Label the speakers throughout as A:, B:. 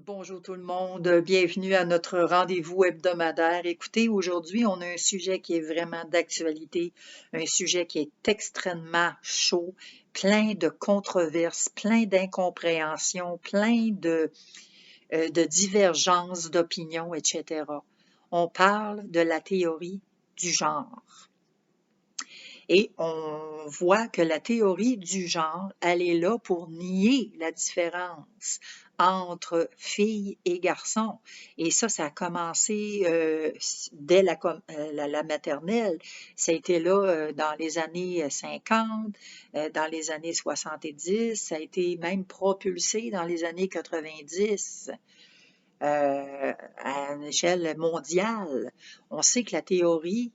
A: Bonjour tout le monde, bienvenue à notre rendez-vous hebdomadaire. Écoutez, aujourd'hui, on a un sujet qui est vraiment d'actualité, un sujet qui est extrêmement chaud, plein de controverses, plein d'incompréhensions, plein de divergences d'opinions, etc. On parle de la théorie du genre. Et on voit que la théorie du genre, elle est là pour nier la différence entre filles et garçons. Et ça a commencé dès la maternelle. Ça a été là dans les années 50, dans les années 70, ça a été même propulsé dans les années 90. À une échelle mondiale. On sait que la théorie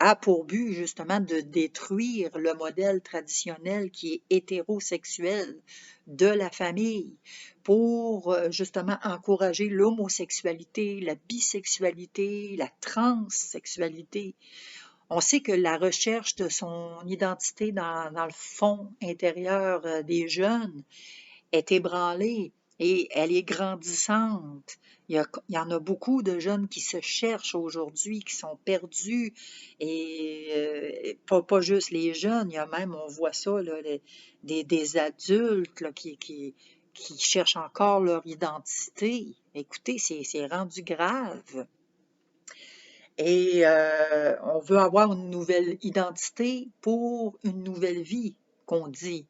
A: a pour but justement de détruire le modèle traditionnel qui est hétérosexuel de la famille pour justement encourager l'homosexualité, la bisexualité, la transsexualité. On sait que la recherche de son identité dans le fond intérieur des jeunes est ébranlée et elle est grandissante. Il y en a beaucoup de jeunes qui se cherchent aujourd'hui, qui sont perdus, et pas juste les jeunes, il y a même, on voit ça, là, des adultes là, qui cherchent encore leur identité. Écoutez, c'est rendu grave. Et on veut avoir une nouvelle identité pour une nouvelle vie, qu'on dit.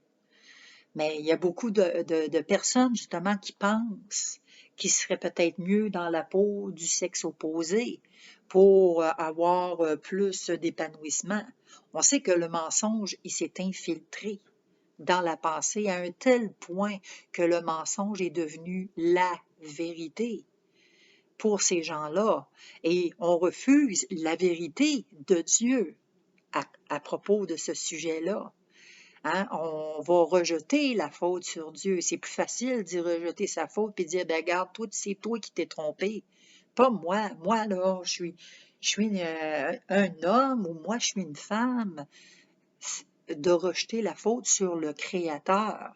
A: Mais il y a beaucoup de personnes, justement, qui pensent qu'ils seraient peut-être mieux dans la peau du sexe opposé pour avoir plus d'épanouissement. On sait que le mensonge, il s'est infiltré dans la pensée à un tel point que le mensonge est devenu la vérité pour ces gens-là. Et on refuse la vérité de Dieu à propos de ce sujet-là. Hein, on va rejeter la faute sur Dieu. C'est plus facile d'y rejeter sa faute et dire, ben, regarde, toi, c'est toi qui t'es trompé. Pas moi. Moi, là, je suis un homme ou moi, je suis une femme. De rejeter la faute sur le Créateur.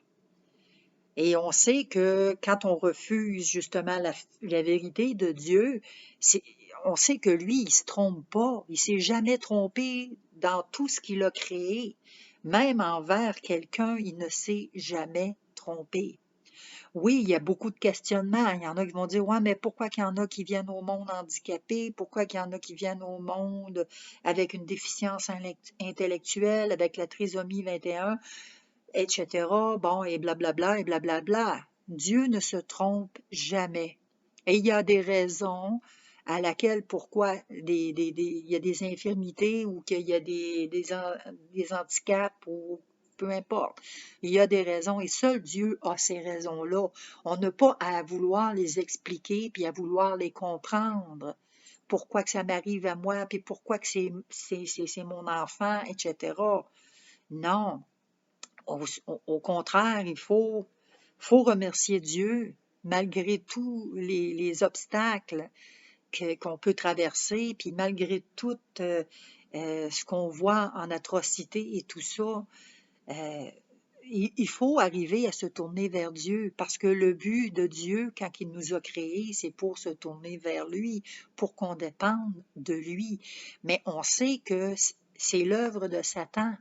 A: Et on sait que quand on refuse justement la vérité de Dieu, on sait que lui, il se trompe pas. Il s'est jamais trompé dans tout ce qu'il a créé. Même envers quelqu'un, il ne s'est jamais trompé. Oui, il y a beaucoup de questionnements. Il y en a qui vont dire, ouais, mais pourquoi qu'il y en a qui viennent au monde handicapés? Pourquoi qu'il y en a qui viennent au monde avec une déficience intellectuelle, avec la trisomie 21, etc. Bon, et blablabla, et blablabla. Dieu ne se trompe jamais. Et il y a des raisons à laquelle, pourquoi il y a des infirmités ou qu'il y a des handicaps ou peu importe. Il y a des raisons et seul Dieu a ces raisons-là. On n'a pas à vouloir les expliquer puis à vouloir les comprendre. Pourquoi que ça m'arrive à moi, puis pourquoi que c'est mon enfant, etc. Non, au contraire, faut remercier Dieu malgré tous les obstacles qu'on peut traverser, puis malgré tout ce qu'on voit en atrocité et tout ça. euh, il faut arriver à se tourner vers Dieu parce que le but de Dieu, quand il nous a créés, c'est pour se tourner vers lui, pour qu'on dépende de lui. Mais on sait que c'est l'œuvre de Satan,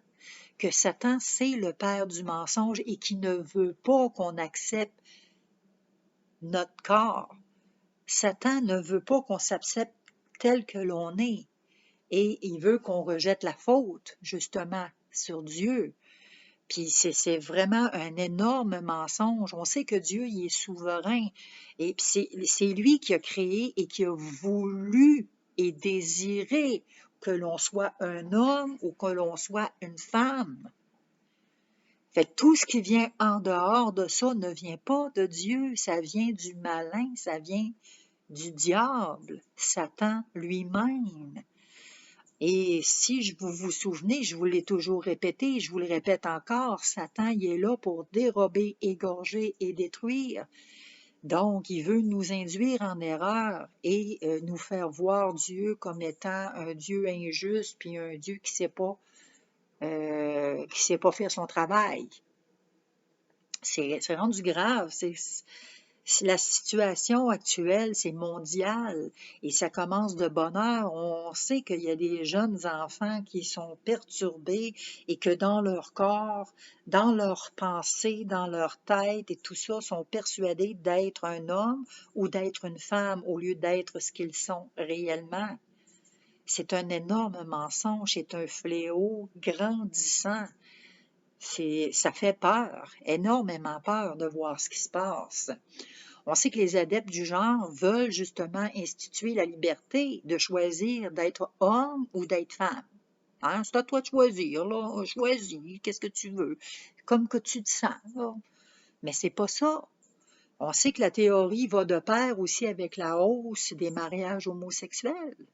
A: que Satan, c'est le père du mensonge et qui ne veut pas qu'on accepte notre corps. Satan ne veut pas qu'on s'accepte tel que l'on est et il veut qu'on rejette la faute, justement, sur Dieu. Puis c'est vraiment un énorme mensonge. On sait que Dieu, il est souverain et c'est lui qui a créé et qui a voulu et désiré que l'on soit un homme ou que l'on soit une femme. Fait que tout ce qui vient en dehors de ça ne vient pas de Dieu, ça vient du malin, ça vient du diable, Satan lui-même. Et si vous vous souvenez, je vous l'ai toujours répété, je vous le répète encore, Satan, il est là pour dérober, égorger et détruire. Donc, il veut nous induire en erreur et nous faire voir Dieu comme étant un Dieu injuste, puis un Dieu qui sait pas faire son travail. C'est rendu grave. La situation actuelle, c'est mondial et ça commence de bonne heure. On sait qu'il y a des jeunes enfants qui sont perturbés et que dans leur corps, dans leurs pensées, dans leur tête et tout ça, sont persuadés d'être un homme ou d'être une femme au lieu d'être ce qu'ils sont réellement. C'est un énorme mensonge, c'est un fléau grandissant. Ça fait peur, énormément peur de voir ce qui se passe. On sait que les adeptes du genre veulent justement instituer la liberté de choisir d'être homme ou d'être femme. Hein? C'est à toi de choisir, là. Choisis, qu'est-ce que tu veux, comme que tu te sens, là. Mais c'est pas ça. On sait que la théorie va de pair aussi avec la hausse des mariages homosexuels.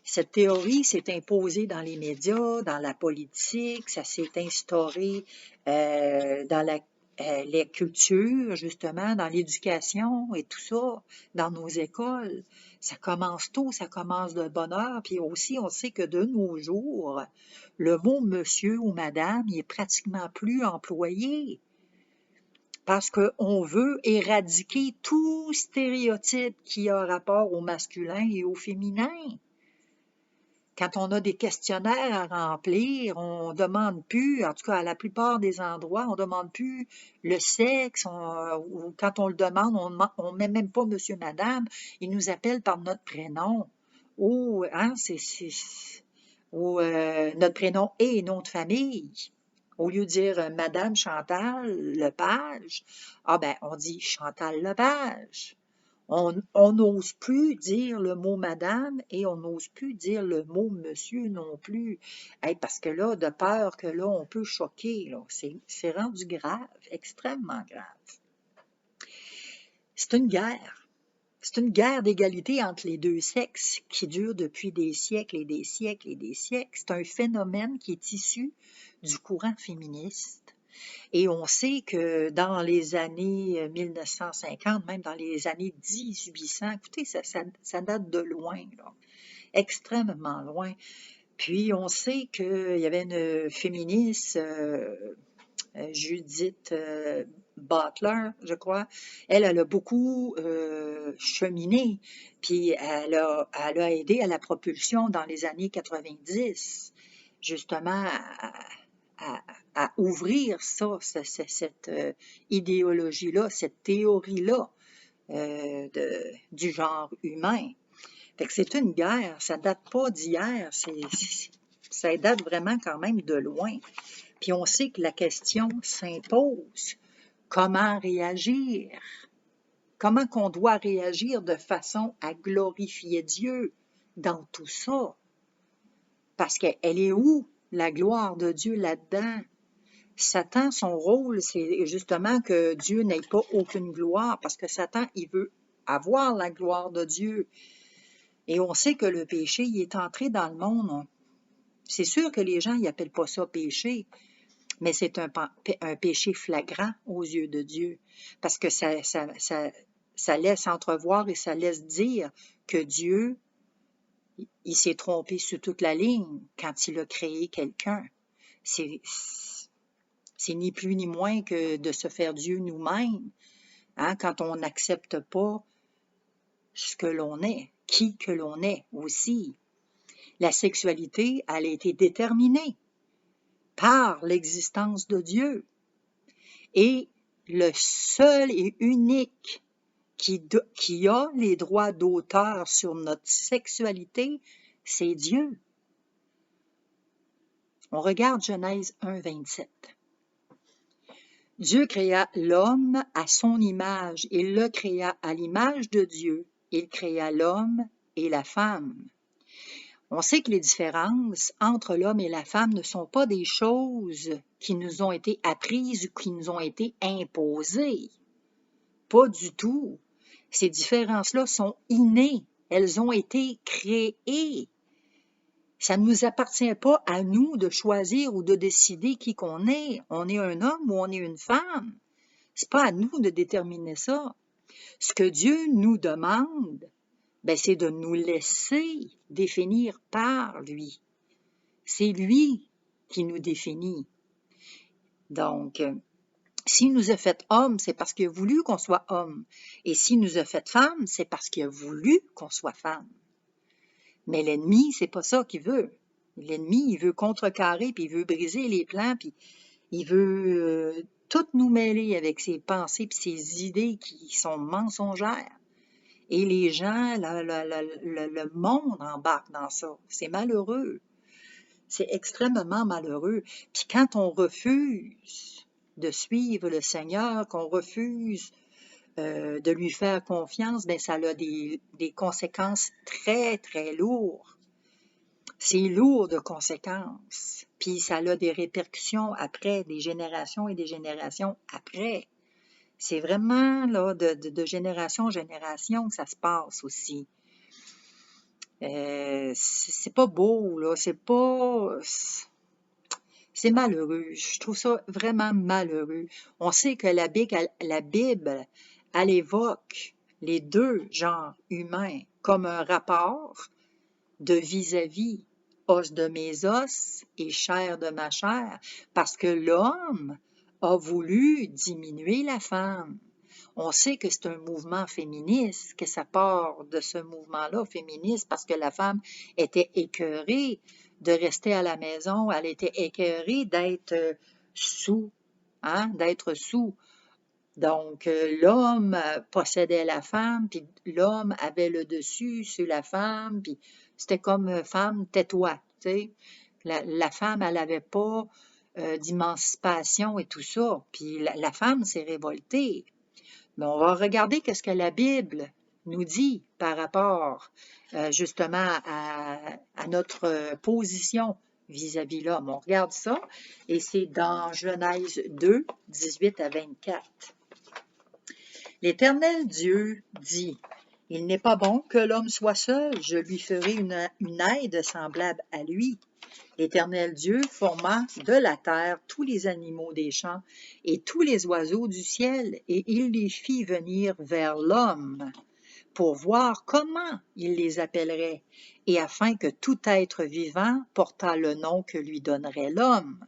A: Cette théorie s'est imposée dans les médias, dans la politique, ça s'est instauré dans les cultures, justement, dans l'éducation et tout ça, dans nos écoles. Ça commence tôt, ça commence de bonne heure. Puis aussi, on sait que de nos jours, le mot monsieur ou madame, il est pratiquement plus employé parce qu'on veut éradiquer tout stéréotype qui a rapport au masculin et au féminin. Quand on a des questionnaires à remplir, on demande plus, en tout cas à la plupart des endroits, on demande plus le sexe, ou quand on le demande, on met même pas monsieur, madame, ils nous appellent par notre prénom. Ou, hein, ou notre prénom et nom de famille. Au lieu de dire Madame Chantal Lepage, ah ben, on dit Chantal Lepage. On n'ose plus dire le mot madame et on n'ose plus dire le mot monsieur non plus. Hey, parce que là, de peur que là, on peut choquer, là. C'est rendu grave, extrêmement grave. C'est une guerre. C'est une guerre d'égalité entre les deux sexes qui dure depuis des siècles et des siècles et des siècles. C'est un phénomène qui est issu du courant féministe. Et on sait que dans les années 1950, même dans les années 1800, écoutez, ça date de loin, là, extrêmement loin. Puis on sait qu'il y avait une féministe, Judith Butler, je crois. Elle a beaucoup cheminé, puis elle a aidé à la propulsion dans les années 90, justement à ouvrir ça, cette idéologie-là, cette théorie-là du genre humain. Fait que c'est une guerre, ça date pas d'hier, ça date vraiment quand même de loin. Puis on sait que la question s'impose. Comment réagir? Comment qu'on doit réagir de façon à glorifier Dieu dans tout ça? Parce qu'elle est où, la gloire de Dieu là-dedans? Satan, son rôle, c'est justement que Dieu n'ait pas aucune gloire, parce que Satan, il veut avoir la gloire de Dieu. Et on sait que le péché, il est entré dans le monde. C'est sûr que les gens, ils n'appellent pas ça péché, mais c'est un péché flagrant aux yeux de Dieu, parce que ça laisse entrevoir et ça laisse dire que Dieu, il s'est trompé sur toute la ligne quand il a créé quelqu'un. C'est ni plus ni moins que de se faire Dieu nous-mêmes, hein, quand on n'accepte pas ce que l'on est, qui que l'on est aussi. La sexualité, elle a été déterminée par l'existence de Dieu. Et le seul et unique qui a les droits d'auteur sur notre sexualité, c'est Dieu. On regarde Genèse 1, 27. Dieu créa l'homme à son image, il le créa à l'image de Dieu, il créa l'homme et la femme. On sait que les différences entre l'homme et la femme ne sont pas des choses qui nous ont été apprises ou qui nous ont été imposées. Pas du tout. Ces différences-là sont innées, elles ont été créées. Ça ne nous appartient pas à nous de choisir ou de décider qui qu'on est. On est un homme ou on est une femme. C'est pas à nous de déterminer ça. Ce que Dieu nous demande, c'est de nous laisser définir par lui. C'est lui qui nous définit. Donc, S'il nous a fait homme, c'est parce qu'il a voulu qu'on soit homme. Et s'il nous a fait femme, c'est parce qu'il a voulu qu'on soit femme. Mais l'ennemi, c'est pas ça qu'il veut. L'ennemi, il veut contrecarrer, puis il veut briser les plans, puis il veut tout nous mêler avec ses pensées puis ses idées qui sont mensongères. Et les gens, le monde embarque dans ça. C'est malheureux. C'est extrêmement malheureux. Puis quand on refuse de suivre le Seigneur, qu'on refuse de lui faire confiance, bien, ça a des conséquences très, très lourdes. C'est lourd de conséquences. Puis ça a des répercussions après, des générations et des générations après. C'est vraiment là, de génération en génération que ça se passe aussi. C'est pas beau, là. C'est malheureux. Je trouve ça vraiment malheureux. On sait que la Bible, elle évoque les deux genres humains comme un rapport de vis-à-vis, os de mes os et chair de ma chair, parce que l'homme a voulu diminuer la femme. On sait que c'est un mouvement féministe, que ça part de ce mouvement-là féministe, parce que la femme était écœurée de rester à la maison, elle était écœurée d'être sous, d'être sous. Donc, l'homme possédait la femme, puis l'homme avait le dessus sur la femme, puis c'était comme femme, tais-toi, tu sais. La femme, elle n'avait pas d'émancipation et tout ça. Puis la femme s'est révoltée. Mais on va regarder qu'est-ce que la Bible nous dit par rapport justement à notre position vis-à-vis l'homme. On regarde ça, et c'est dans Genèse 2, 18 à 24. L'Éternel Dieu dit, « Il n'est pas bon que l'homme soit seul, je lui ferai une aide semblable à lui. » L'Éternel Dieu forma de la terre tous les animaux des champs et tous les oiseaux du ciel, et il les fit venir vers l'homme pour voir comment il les appellerait, et afin que tout être vivant portât le nom que lui donnerait l'homme.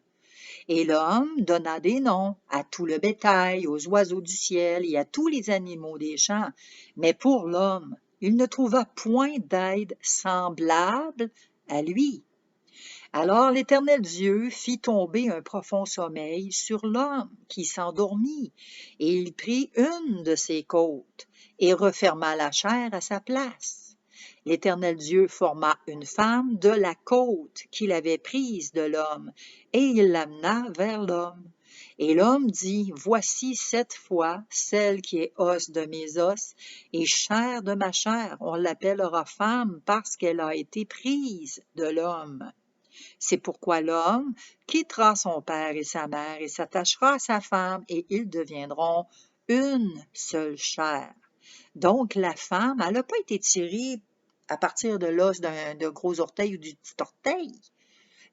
A: Et l'homme donna des noms à tout le bétail, aux oiseaux du ciel et à tous les animaux des champs. Mais pour l'homme, il ne trouva point d'aide semblable à lui. Alors l'Éternel Dieu fit tomber un profond sommeil sur l'homme qui s'endormit, et il prit une de ses côtes et referma la chair à sa place. L'Éternel Dieu forma une femme de la côte qu'il avait prise de l'homme, et il l'amena vers l'homme. Et l'homme dit, « Voici cette fois celle qui est os de mes os et chair de ma chair. On l'appellera femme parce qu'elle a été prise de l'homme. C'est pourquoi l'homme quittera son père et sa mère et s'attachera à sa femme, et ils deviendront une seule chair. » Donc la femme, elle n'a pas été tirée à partir de l'os de gros orteil ou du petit orteil.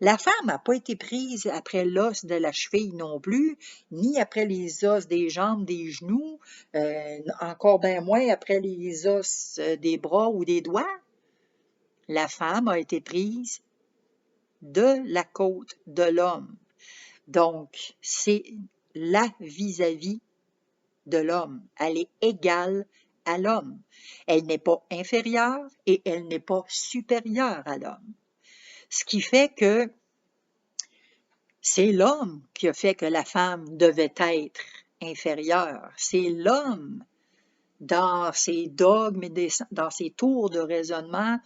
A: La femme n'a pas été prise après l'os de la cheville non plus, ni après les os des jambes, des genoux, encore bien moins après les os des bras ou des doigts. La femme a été prise de la côte de l'homme. Donc, c'est la vis-à-vis de l'homme. Elle est égale à l'homme. Elle n'est pas inférieure et elle n'est pas supérieure à l'homme. Ce qui fait que c'est l'homme qui a fait que la femme devait être inférieure. C'est l'homme, dans ses dogmes et dans ses tours de raisonnement,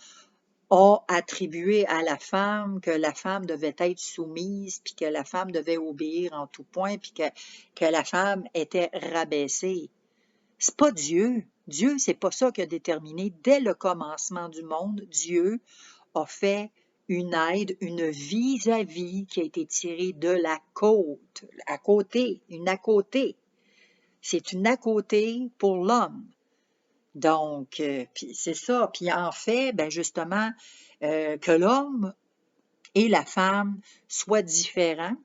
A: a attribué à la femme que la femme devait être soumise, puis que la femme devait obéir en tout point, puis que la femme était rabaissée. C'est pas Dieu. Dieu, c'est pas ça qui a déterminé. Dès le commencement du monde, Dieu a fait une aide, une vis-à-vis qui a été tirée de la côte, à côté, une à côté. C'est une à côté pour l'homme. Donc, puis c'est ça. Puis en fait, ben justement, que l'homme et la femme soient différents,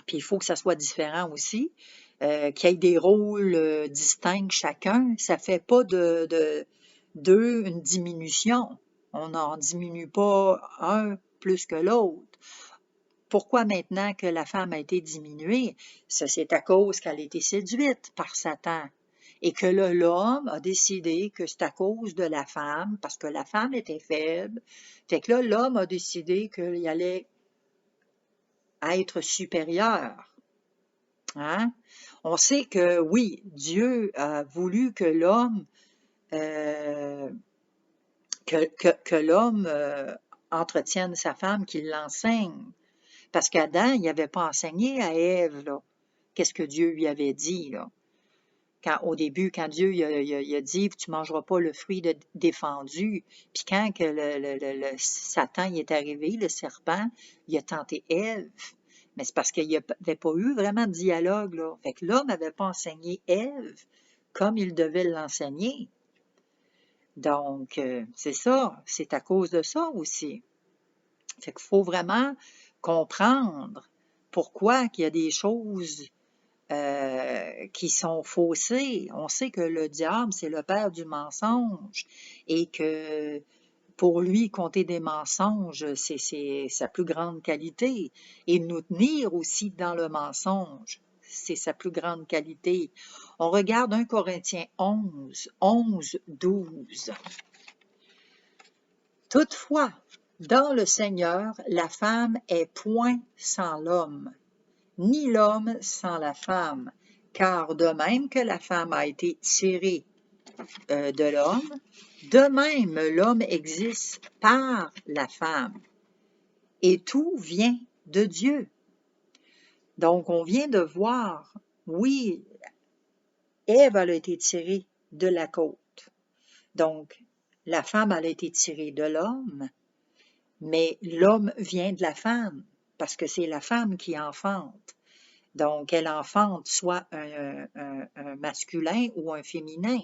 A: puis il faut que ça soit différent aussi, qu'il y ait des rôles distincts chacun, ça fait pas d'eux une diminution. On n'en diminue pas un plus que l'autre. Pourquoi maintenant que la femme a été diminuée? Ça, c'est à cause qu'elle a été séduite par Satan. Et que là, l'homme a décidé que c'est à cause de la femme, parce que la femme était faible. Fait que là, l'homme a décidé qu'il allait être supérieur. Hein? On sait que oui, Dieu a voulu que l'homme que l'homme entretienne sa femme, qu'il l'enseigne. Parce qu'Adam, il n'avait pas enseigné à Ève, là, qu'est-ce que Dieu lui avait dit, là. Au début, quand Dieu il a dit, tu ne mangeras pas le fruit défendu, puis quand que le Satan il est arrivé, le serpent, il a tenté Ève, mais c'est parce qu'il n'y avait pas eu vraiment de dialogue, là. Fait que l'homme n'avait pas enseigné Ève comme il devait l'enseigner. Donc, c'est ça, c'est à cause de ça aussi. Fait qu'il faut vraiment comprendre pourquoi qu'il y a des choses qui sont faussées. On sait que le diable, c'est le père du mensonge et que pour lui, compter des mensonges, c'est sa plus grande qualité. Et nous tenir aussi dans le mensonge, c'est sa plus grande qualité. On regarde 1 Corinthiens 11, 12. Toutefois, dans le Seigneur, la femme est point sans l'homme, ni l'homme sans la femme, car de même que la femme a été tirée de l'homme, de même l'homme existe par la femme. Et tout vient de Dieu. Donc, on vient de voir, oui, Ève a été tirée de la côte. Donc, la femme a été tirée de l'homme, mais l'homme vient de la femme, parce que c'est la femme qui enfante. Donc, elle enfante soit un masculin ou un féminin.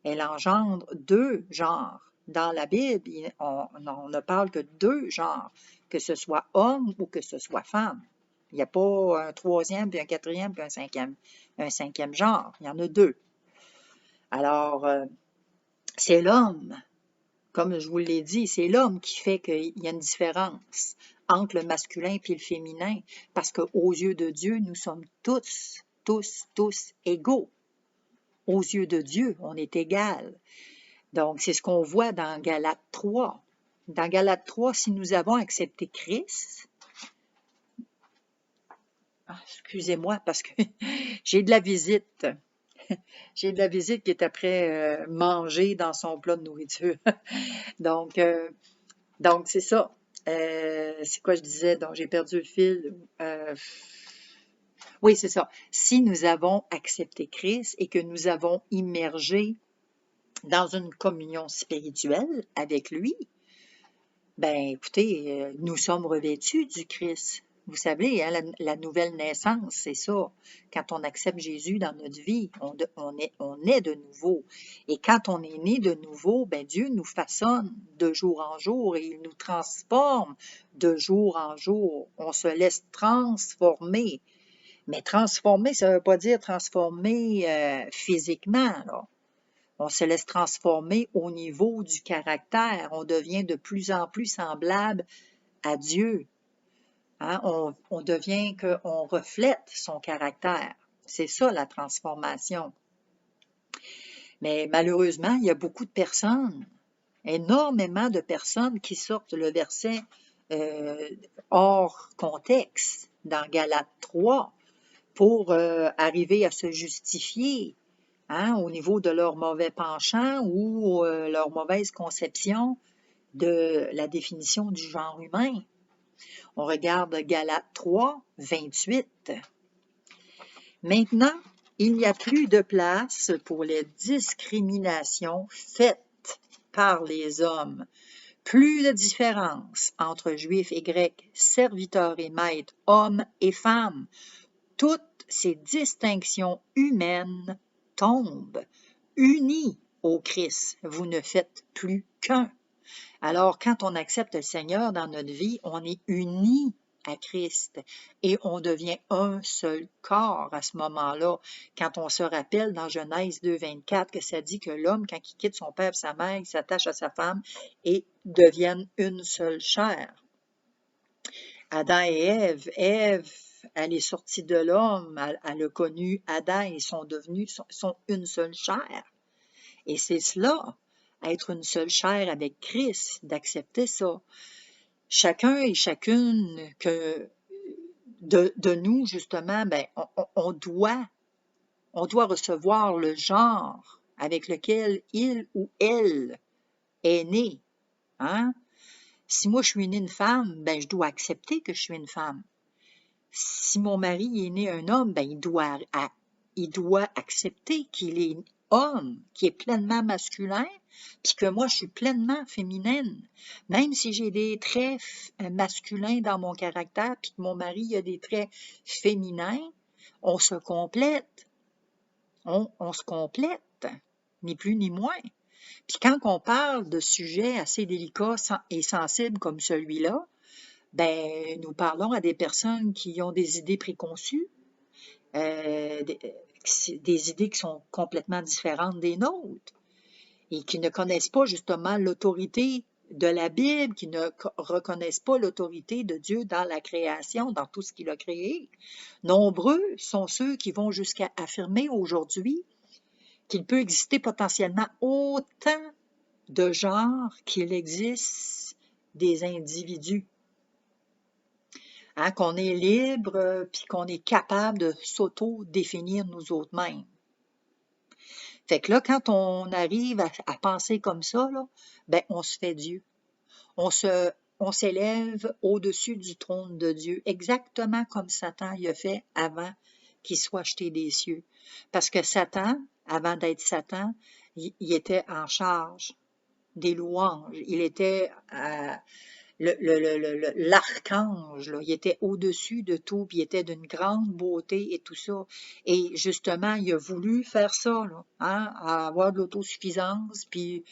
A: Elle engendre deux genres. Dans la Bible, on ne parle que deux genres, que ce soit homme ou que ce soit femme. Il n'y a pas un troisième, puis un quatrième, puis un cinquième genre. Il y en a deux. Alors, c'est l'homme, comme je vous l'ai dit, c'est l'homme qui fait qu'il y a une différence entre le masculin et le féminin, parce qu'aux yeux de Dieu, nous sommes tous égaux. Aux yeux de Dieu, on est égal. Donc, c'est ce qu'on voit dans Galates 3. Dans Galates 3, si nous avons accepté Christ, excusez-moi parce que j'ai de la visite. J'ai de la visite qui est après manger dans son plat de nourriture. Donc c'est ça. C'est quoi je disais? Donc, j'ai perdu le fil. Oui, c'est ça. Si nous avons accepté Christ et que nous avons immergé dans une communion spirituelle avec lui, ben écoutez, nous sommes revêtus du Christ. Vous savez, hein, la nouvelle naissance, c'est ça. Quand on accepte Jésus dans notre vie, on est de nouveau. Et quand on est né de nouveau, ben Dieu nous façonne de jour en jour et il nous transforme de jour en jour. On se laisse transformer. Mais transformer, ça ne veut pas dire transformer physiquement, là. On se laisse transformer au niveau du caractère. On devient de plus en plus semblable à Dieu. Hein? On devient qu'on reflète son caractère. C'est ça la transformation. Mais malheureusement, il y a beaucoup de personnes, énormément de personnes qui sortent le verset hors contexte dans Galates 3 pour arriver à se justifier. Hein, au niveau de leur mauvais penchant ou leur mauvaise conception de la définition du genre humain. On regarde Galates 3, 28. Maintenant, il n'y a plus de place pour les discriminations faites par les hommes. Plus de différence entre juifs et grecs, serviteurs et maîtres, hommes et femmes. Toutes ces distinctions humaines tombent. Unis au Christ, vous ne faites plus qu'un. Alors, quand on accepte le Seigneur dans notre vie, on est unis à Christ et on devient un seul corps à ce moment-là. Quand on se rappelle dans Genèse 2, 24 que ça dit que l'homme, quand il quitte son père et sa mère, il s'attache à sa femme et deviennent une seule chair. Adam et Ève. Ève, elle est sortie de l'homme, elle a connu Adam et sont devenus sont une seule chair. Et c'est cela, être une seule chair avec Christ, d'accepter ça. Chacun et chacune de nous, justement, ben, on doit recevoir le genre avec lequel il ou elle est né. Hein? Si moi je suis née une femme, ben je dois accepter que je suis une femme. Si mon mari est né un homme, ben il doit accepter qu'il est homme, qu'il est pleinement masculin, puis que moi je suis pleinement féminine. Même si j'ai des traits masculins dans mon caractère, puis que mon mari a des traits féminins, on se complète. On se complète, ni plus ni moins. Puis quand on parle de sujets assez délicats et sensibles comme celui-là, ben nous parlons à des personnes qui ont des idées préconçues, euh, des, des idées qui sont complètement différentes des nôtres et qui ne connaissent pas justement l'autorité de la Bible, qui ne reconnaissent pas l'autorité de Dieu dans la création, dans tout ce qu'il a créé. Nombreux sont ceux qui vont jusqu'à affirmer aujourd'hui qu'il peut exister potentiellement autant de genres qu'il existe des individus. Hein, qu'on est libre, puis qu'on est capable de s'auto-définir nous autres-mêmes. Fait que là, quand on arrive à penser comme ça, là, ben, on se fait Dieu. On s'élève au-dessus du trône de Dieu, exactement comme Satan y a fait avant qu'il soit jeté des cieux. Parce que Satan, avant d'être Satan, il était en charge des louanges. Il était l'archange, il était au-dessus de tout, puis il était d'une grande beauté et tout ça. Et justement, il a voulu faire ça, là, hein, à avoir de l'autosuffisance, puis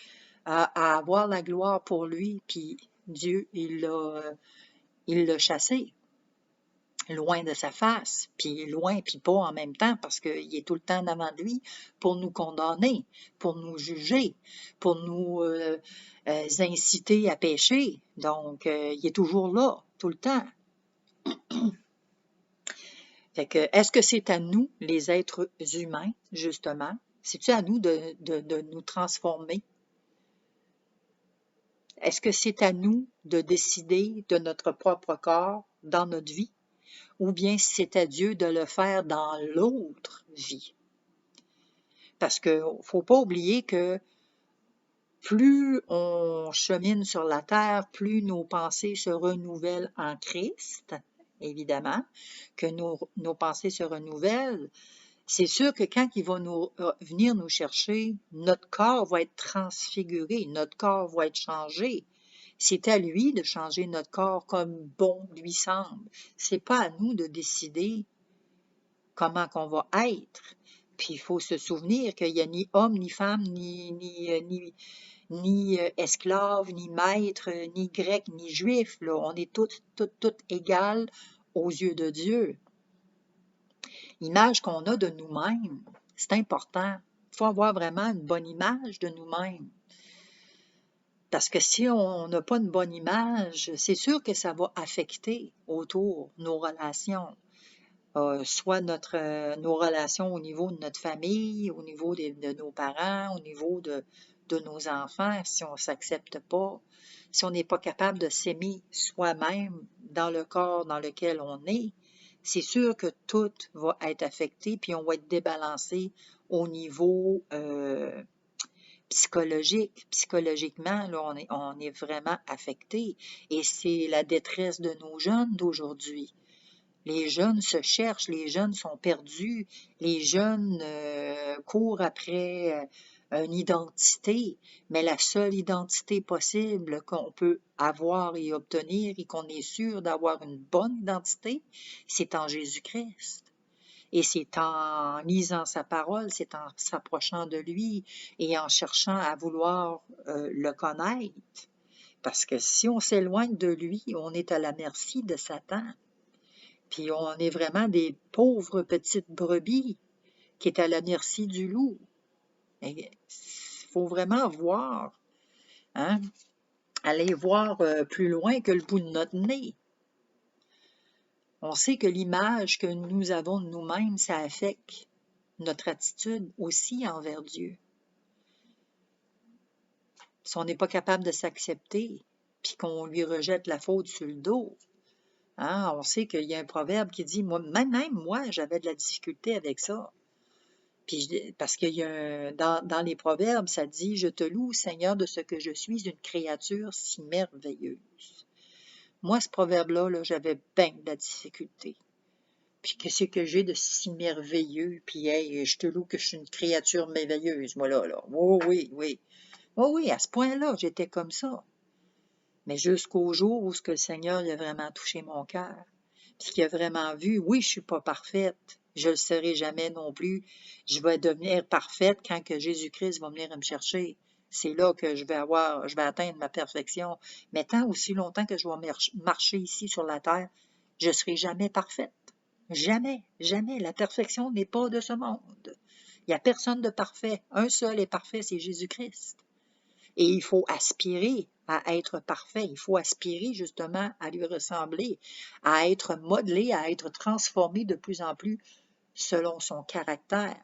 A: à avoir la gloire pour lui, puis Dieu, il l'a chassé loin de sa face, puis loin, puis pas en même temps, parce qu'il est tout le temps devant de lui pour nous condamner, pour nous juger, pour nous inciter à pécher. Donc, il est toujours là, tout le temps. Fait que, est-ce que c'est à nous, les êtres humains, justement, c'est-tu à nous de nous transformer? Est-ce que c'est à nous de décider de notre propre corps dans notre vie? Ou bien c'est à Dieu de le faire dans l'autre vie? Parce qu'il ne faut pas oublier que plus on chemine sur la terre, plus nos pensées se renouvellent en Christ, évidemment, que nos pensées se renouvellent. C'est sûr que quand il va venir nous chercher, notre corps va être transfiguré, notre corps va être changé. C'est à lui de changer notre corps comme bon lui semble. C'est pas à nous de décider comment qu'on va être. Puis il faut se souvenir qu'il n'y a ni homme, ni femme, ni esclave, ni maître, ni grec, ni juif. Là. On est toutes égales aux yeux de Dieu. L'image qu'on a de nous-mêmes, c'est important. Il faut avoir vraiment une bonne image de nous-mêmes. Parce que si on n'a pas une bonne image, c'est sûr que ça va affecter autour nos relations. Soit nos relations au niveau de notre famille, au niveau de nos parents, au niveau de nos enfants, si on ne s'accepte pas, si on n'est pas capable de s'aimer soi-même dans le corps dans lequel on est, c'est sûr que tout va être affecté, puis on va être débalancé au niveau psychologique. Psychologiquement, là, on est vraiment affecté. Et c'est la détresse de nos jeunes d'aujourd'hui. Les jeunes se cherchent, les jeunes sont perdus, les jeunes courent après une identité, mais la seule identité possible qu'on peut avoir et obtenir et qu'on est sûr d'avoir une bonne identité, c'est en Jésus-Christ. Et c'est en lisant sa parole, c'est en s'approchant de lui et en cherchant à vouloir le connaître. Parce que si on s'éloigne de lui, on est à la merci de Satan. Puis on est vraiment des pauvres petites brebis qui est à la merci du loup. Il faut vraiment voir, hein, aller voir plus loin que le bout de notre nez. On sait que l'image que nous avons de nous-mêmes, ça affecte notre attitude aussi envers Dieu. Si on n'est pas capable de s'accepter, puis qu'on lui rejette la faute sur le dos, hein, on sait qu'il y a un proverbe qui dit, même moi, j'avais de la difficulté avec ça. Puis, parce qu'il y a dans les proverbes, ça dit, je te loue, Seigneur, de ce que je suis une créature si merveilleuse. Moi, ce proverbe-là, là, j'avais bien de la difficulté. Puis qu'est-ce que j'ai de si merveilleux? Puis hey, je te loue que je suis une créature merveilleuse, moi là. Oh oui, oui. Oh oui, à ce point-là, j'étais comme ça. Mais jusqu'au jour où ce que le Seigneur il a vraiment touché mon cœur, puis qu'il a vraiment vu, oui, je suis pas parfaite, je le serai jamais non plus. Je vais devenir parfaite quand que Jésus-Christ va venir me chercher. C'est là que je vais atteindre ma perfection. Mais tant aussi longtemps que je vais marcher ici sur la terre, je serai jamais parfaite. Jamais, jamais. La perfection n'est pas de ce monde. Il n'y a personne de parfait. Un seul est parfait, c'est Jésus-Christ. Et il faut aspirer à être parfait. Il faut aspirer justement à lui ressembler, à être modelé, à être transformé de plus en plus selon son caractère.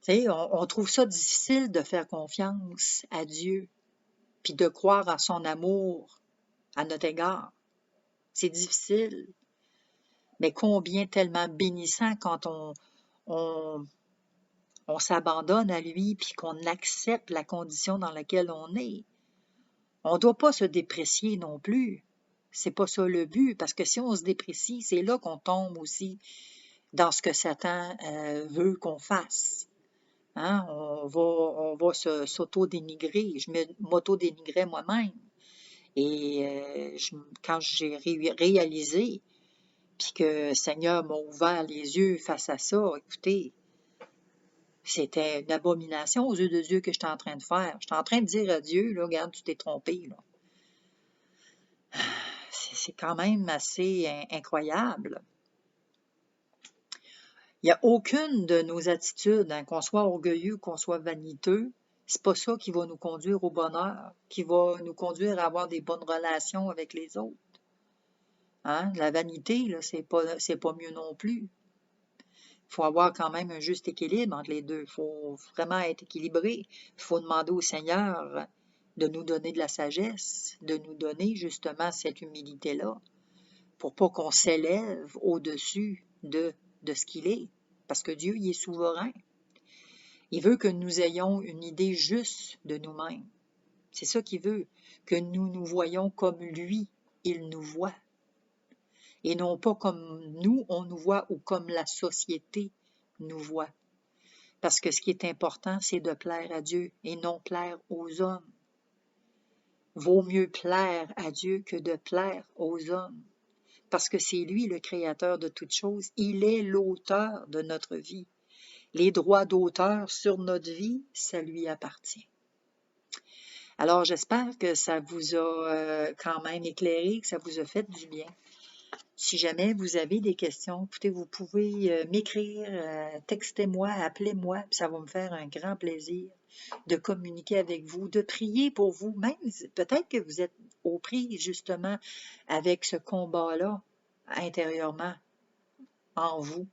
A: Tu sais, on trouve ça difficile de faire confiance à Dieu, puis de croire à son amour à notre égard. C'est difficile, mais combien tellement bénissant quand on s'abandonne à lui, puis qu'on accepte la condition dans laquelle on est. On ne doit pas se déprécier non plus. C'est pas ça le but, parce que si on se déprécie, c'est là qu'on tombe aussi dans ce que Satan veut qu'on fasse. Hein? On va s'auto-dénigrer. Je m'auto-dénigrais moi-même. Et quand j'ai réalisé, puis que le Seigneur m'a ouvert les yeux face à ça, écoutez, c'était une abomination aux yeux de Dieu que j'étais en train de faire. J'étais en train de dire à Dieu, là, regarde, tu t'es trompé, là. C'est quand même assez incroyable. Il n'y a aucune de nos attitudes, hein, qu'on soit orgueilleux, qu'on soit vaniteux, c'est pas ça qui va nous conduire au bonheur, qui va nous conduire à avoir des bonnes relations avec les autres. Hein? La vanité, là, c'est pas mieux non plus. Il faut avoir quand même un juste équilibre entre les deux. Il faut vraiment être équilibré. Il faut demander au Seigneur de nous donner de la sagesse, de nous donner justement cette humilité-là, pour pas qu'on s'élève au-dessus de ce qu'il est, parce que Dieu, il est souverain. Il veut que nous ayons une idée juste de nous-mêmes. C'est ça qu'il veut, que nous nous voyons comme lui, il nous voit. Et non pas comme nous, on nous voit ou comme la société nous voit. Parce que ce qui est important, c'est de plaire à Dieu et non plaire aux hommes. Vaut mieux plaire à Dieu que de plaire aux hommes. Parce que c'est lui le créateur de toutes choses. Il est l'auteur de notre vie. Les droits d'auteur sur notre vie, ça lui appartient. Alors, j'espère que ça vous a quand même éclairé, que ça vous a fait du bien. Si jamais vous avez des questions, écoutez, vous pouvez m'écrire, textez-moi, appelez-moi, puis ça va me faire un grand plaisir de communiquer avec vous, de prier pour vous. Même peut-être que vous êtes aux prises justement avec ce combat-là intérieurement en vous.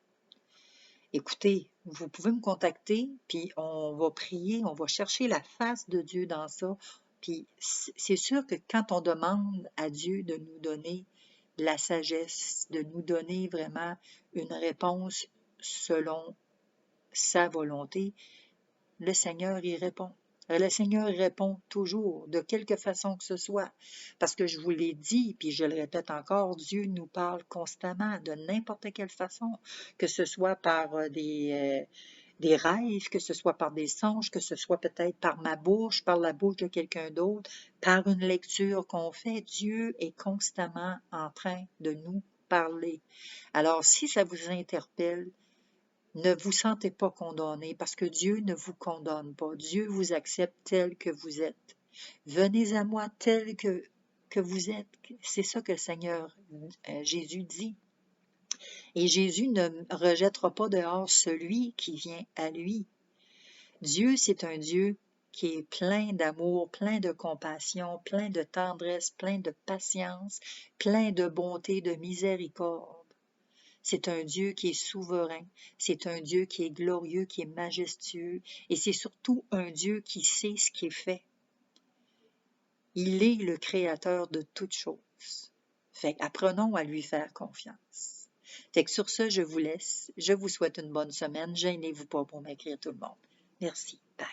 A: Écoutez, vous pouvez me contacter, puis on va prier, on va chercher la face de Dieu dans ça. Puis c'est sûr que quand on demande à Dieu de nous donner la sagesse, de nous donner vraiment une réponse selon sa volonté, le Seigneur y répond. Le Seigneur y répond toujours, de quelque façon que ce soit. Parce que je vous l'ai dit, puis je le répète encore, Dieu nous parle constamment, de n'importe quelle façon, que ce soit par des rêves, que ce soit par des songes, que ce soit peut-être par ma bouche, par la bouche de quelqu'un d'autre, par une lecture qu'on fait. Dieu est constamment en train de nous parler. Alors, si ça vous interpelle, ne vous sentez pas condamné parce que Dieu ne vous condamne pas. Dieu vous accepte tel que vous êtes. Venez à moi tel que vous êtes. C'est ça que le Seigneur Jésus dit. Et Jésus ne rejettera pas dehors celui qui vient à lui. Dieu, c'est un Dieu qui est plein d'amour, plein de compassion, plein de tendresse, plein de patience, plein de bonté, de miséricorde. C'est un Dieu qui est souverain, c'est un Dieu qui est glorieux, qui est majestueux, et c'est surtout un Dieu qui sait ce qui est fait. Il est le créateur de toutes choses. Fait apprenons à lui faire confiance. Fait que sur ce, je vous laisse. Je vous souhaite une bonne semaine. Gênez-vous pas pour m'écrire tout le monde. Merci. Bye.